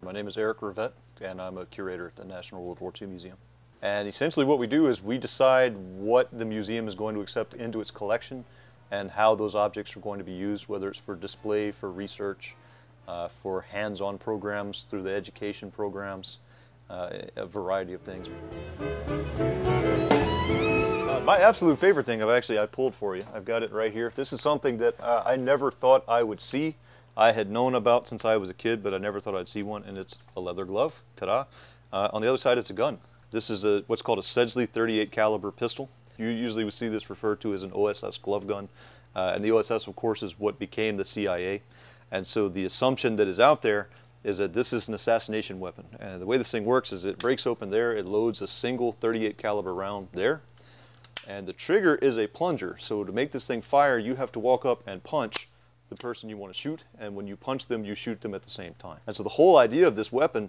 My name is Eric Rivette, and I'm a curator at the National World War II Museum. And essentially what we do is we decide what the museum is going to accept into its collection and how those objects are going to be used, whether it's for display, for research, for hands-on programs, through the education programs, a variety of things. My absolute favorite thing I pulled for you, I've got it right here. This is something that I never thought I would see. I had known about since I was a kid, but I never thought I'd see one, and it's a leather glove. Ta-da! On the other side, it's a gun. This is what's called a Sedgley 38 caliber pistol. You usually would see this referred to as an OSS glove gun, and the OSS, of course, is what became the CIA. And so the assumption that is out there is that this is an assassination weapon. And the way this thing works is it breaks open there, it loads a single 38 caliber round there, and the trigger is a plunger. So to make this thing fire, you have to walk up and punch the person you want to shoot, and when you punch them, you shoot them at the same time. And so the whole idea of this weapon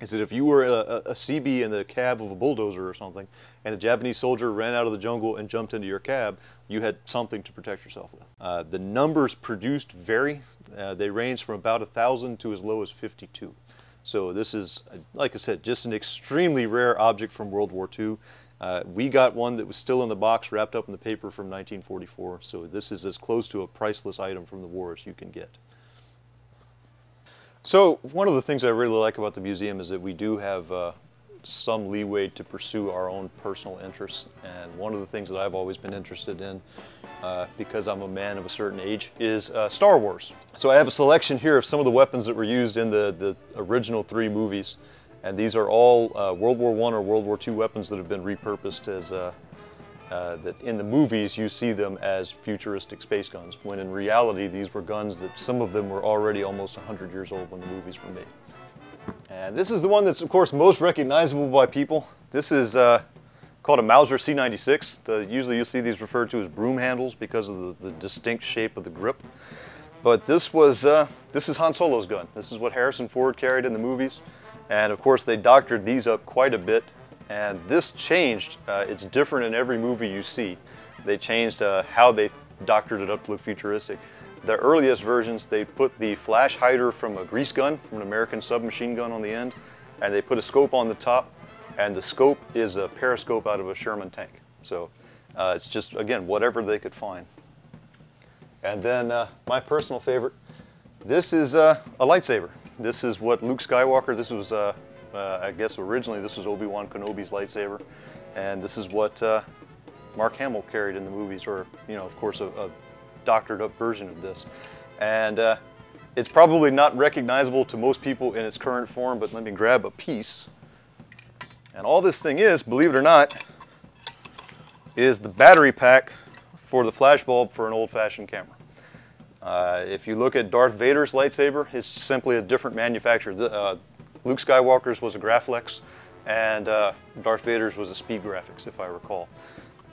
is that if you were a CB in the cab of a bulldozer or something, and a Japanese soldier ran out of the jungle and jumped into your cab, you had something to protect yourself with. The numbers produced vary. They range from about 1,000 to as low as 52. So this is, like I said, just an extremely rare object from World War II. We got one that was still in the box, wrapped up in the paper from 1944, so this is as close to a priceless item from the war as you can get. So one of the things I really like about the museum is that we do have some leeway to pursue our own personal interests, and one of the things that I've always been interested in, because I'm a man of a certain age, is Star Wars. So I have a selection here of some of the weapons that were used in the original 3 movies. And these are all World War I or World War II weapons that have been repurposed as, that in the movies you see them as futuristic space guns, when in reality these were guns that some of them were already almost 100 years old when the movies were made. And this is the one that's of course most recognizable by people. This is called a Mauser C96. Usually you'll see these referred to as broom handles because of the distinct shape of the grip. But this is Han Solo's gun. This is what Harrison Ford carried in the movies. And of course they doctored these up quite a bit, and this changed. It's different in every movie you see. They changed how they doctored it up to look futuristic. The earliest versions, they put the flash hider from a grease gun, from an American submachine gun on the end, and they put a scope on the top, and the scope is a periscope out of a Sherman tank. So it's just, again, whatever they could find. And then my personal favorite, this is a lightsaber. This is what Luke Skywalker, this was, I guess originally this was Obi-Wan Kenobi's lightsaber, and this is what Mark Hamill carried in the movies, or, you know, of course, a doctored up version of this. And it's probably not recognizable to most people in its current form, but let me grab a piece. And all this thing is, believe it or not, is the battery pack for the flash bulb for an old-fashioned camera. If you look at Darth Vader's lightsaber, it's simply a different manufacturer. Luke Skywalker's was a Graflex, and Darth Vader's was a Speed Graphics, if I recall.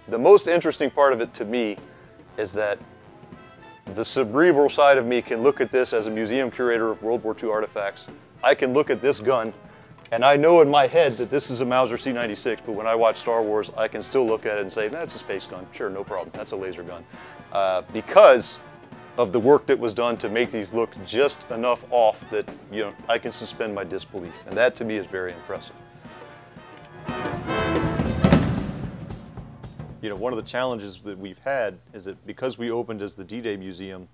The most interesting part of it to me is that the cerebral side of me can look at this as a museum curator of World War II artifacts. I can look at this gun, and I know in my head that this is a Mauser C96, but when I watch Star Wars, I can still look at it and say, that's a space gun. Sure, no problem. That's a laser gun. Because of the work that was done to make these look just enough off that, you know, I can suspend my disbelief. And that to me is very impressive. You know, one of the challenges that we've had is that because we opened as the D-Day Museum,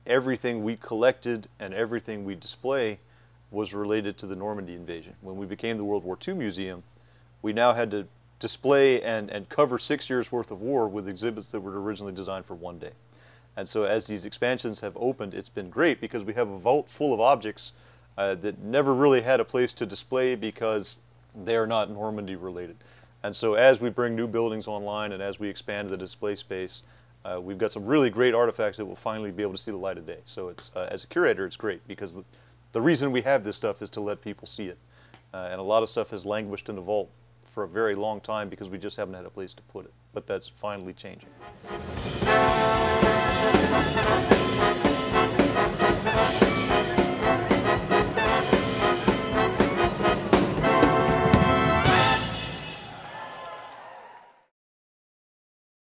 everything we collected and everything we display was related to the Normandy invasion. When we became the World War II Museum, we now had to display and cover 6 years worth of war with exhibits that were originally designed for one day. And so as these expansions have opened, it's been great because we have a vault full of objects that never really had a place to display because they're not Normandy related. And so as we bring new buildings online and as we expand the display space, We've got some really great artifacts that will finally be able to see the light of day. So it's, as a curator, it's great because the reason we have this stuff is to let people see it. And a lot of stuff has languished in the vault for a very long time because we just haven't had a place to put it. But that's finally changing.